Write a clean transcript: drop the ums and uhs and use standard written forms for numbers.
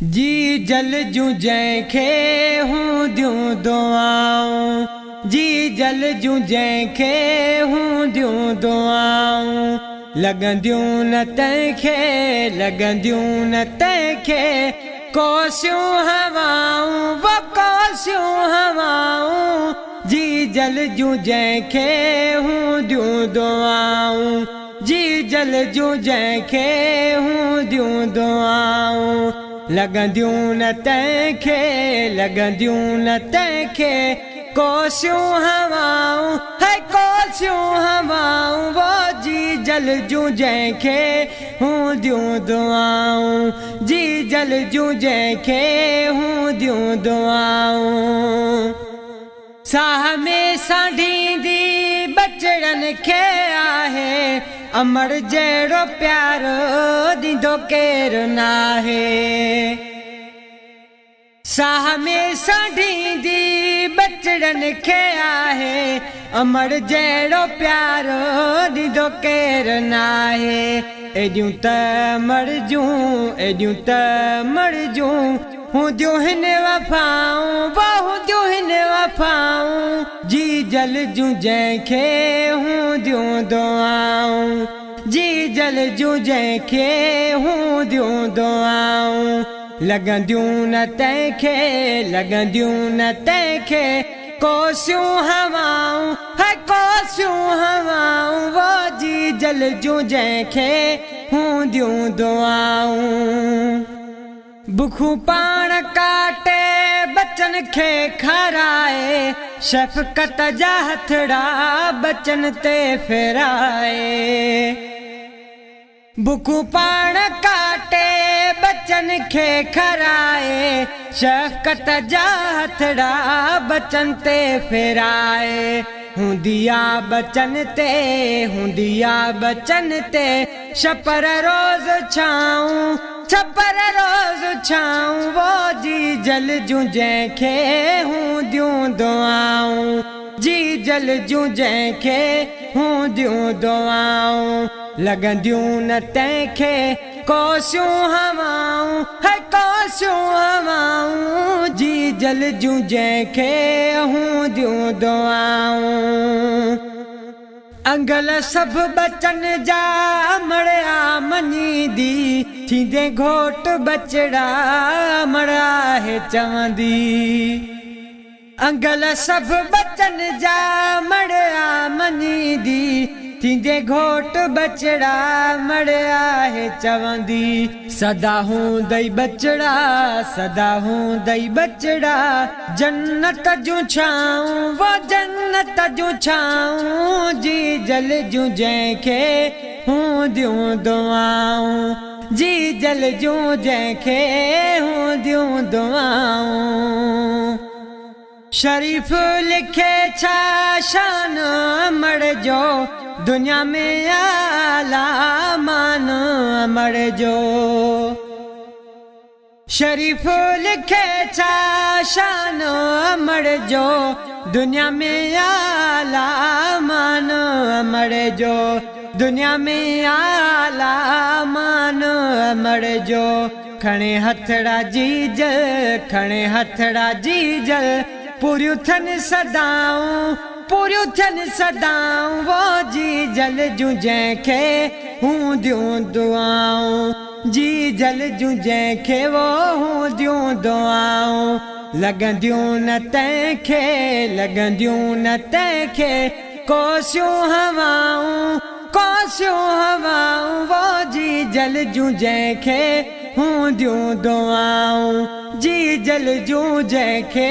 जी जल जूं जंहिंखे हूंदियूं दुआऊं, जी जल जूं जंहिंखे हूंदियूं दुआऊं, लॻंदियूं न तंहिंखे, लॻंदियूं न तंहिंखे, कोसियूं हवाऊं वो कोसियूं हवाऊं। जी जल जूं जंहिंखे हूंदियूं दुआऊं, जी जल जूं जंहिंखे हूंदियूं दुआऊं, लॻंदियूं न तंहिंखे, लॻंदियूं न तंहिंखे, कोसियूं हवाऊं है कोसियूं हवाऊं। वो जी जल जूं जंहिंखे हूंदियूं दुआऊं, जी जल जूं जंहिंखे हूंदियूं दुआऊं। साह में सांढींदी बचड़नि खे आहे, अमर जहिड़ो प्यारो ॾींदो केरु नाहे। साह में सांढींदी बचड़नि खे आहे, अमर जहिड़ो प्यारो ॾींदो केरु नाहे। एॾियूं त मरजूं, एॾियूं त मरजूं, हूंदियूं हिन वफ़ाऊं वो हूंदियूं हिन वफ़ाऊं। जी जल जूं जंहिंखे हूंदियूं दुआऊं, जी जल जूं जंहिंखे हूंदियूं दुआऊं, लॻंदियूं न तंहिंखे, लॻंदियूं न तंहिंखे, कोसियूं हवाऊं है कोसियूं हवाऊं। वो जी जल जूं जंहिंखे हूंदियूं दुआऊं। बुखूं पाण काटे बचन खे खाराए, शफ़क़त जा हथड़ा बचन ते फेराए। बुखूं पाण काटे बचन खे खाराए, शफ़क़त जा हथड़ा बचन ते फेराए। हूंदी आ बचन ते, हूंदी आ बचन ते, छपर रोज़ छाऊं, छपर रोज़ छाऊं। वो जी जल जूं जंहिंखे हूंदियूं दुआऊं, जी जल जूं जंहिंखे हूंदियूं दुआऊं, लॻंदियूं न तंहिंखे, कोसियूं हवाऊं है कोसियूं हवाऊं। जी जल जूं जंहिंखे हूंदियूं दुआऊं। अंगल सभु बचन जा मड़िया मञींदी, थींदे घोट बचड़ा मड़ा है चवंदी। अंगल सभु बचन जा मड़िया मञींदी, थींदे घोट बचड़ा मड़िया है चवंदी। सदा हूंदई बचड़ा, सदा हूंदई बचड़ा, जन्नत जूं छाऊं वो जन्नत जूं छाऊं। जी जल जूं जंहिंखे हूंदियूं दुआऊं, जी जल जूं जंहिंखे हूंदियूं दुआऊं। शरीफ लिखे छा शान अमर जो, दुनिया में आला मान अमर जो। शरीफ लिखे छा शान अमर जो, दुनिया में आला मान अमर जो, दुनिया में आला मान अमर जो। खणे हथड़ा जी जल, खणे हथड़ा जी जल, पूरियूं थियनि सदाऊं, पूरियूं थियनि सदाऊं। वो जी जल जूं जंहिंखे हूंदियूं दुआऊं, जी जल जूं जंहिंखे वो हूंदियूं दुआऊं, लॻंदियूं न तंहिंखे, लॻंदियूं न तंहिंखे, कोसियूं हवाऊं कोसियूं हवाऊं। वो जी जल जूं जंहिंखे हूंदियूं दुआऊं, जी जल जूं जंहिंखे